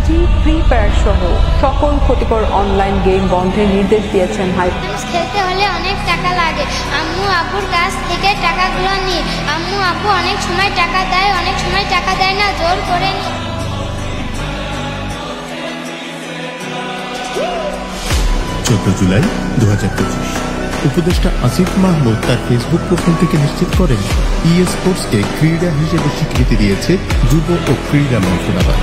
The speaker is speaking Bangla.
পাবজি, ফ্রি ফায়ার সহ সকল ক্ষতিকর অনলাইন গেম বন্ধের নির্দেশ দিয়েছেন খেলতে হলে অনেক টাকা লাগে, আম্মু আব্বুর কাছ থেকে টাকাগুলো নিই। আম্মু আব্বু অনেক সময় টাকা দেয়, অনেক সময় টাকা দেয় না, জোর করে নিই। 14 জুলাই 2025 উপদেষ্টা আসিফ মাহমুদ তার ফেসবুক প্রোফাইল থেকে নিশ্চিত করেন, ই স্পোর্টসকে ক্রীড়া হিসেবে স্বীকৃতি দিয়েছে যুব ও ক্রীড়া মন্ত্রণালয়।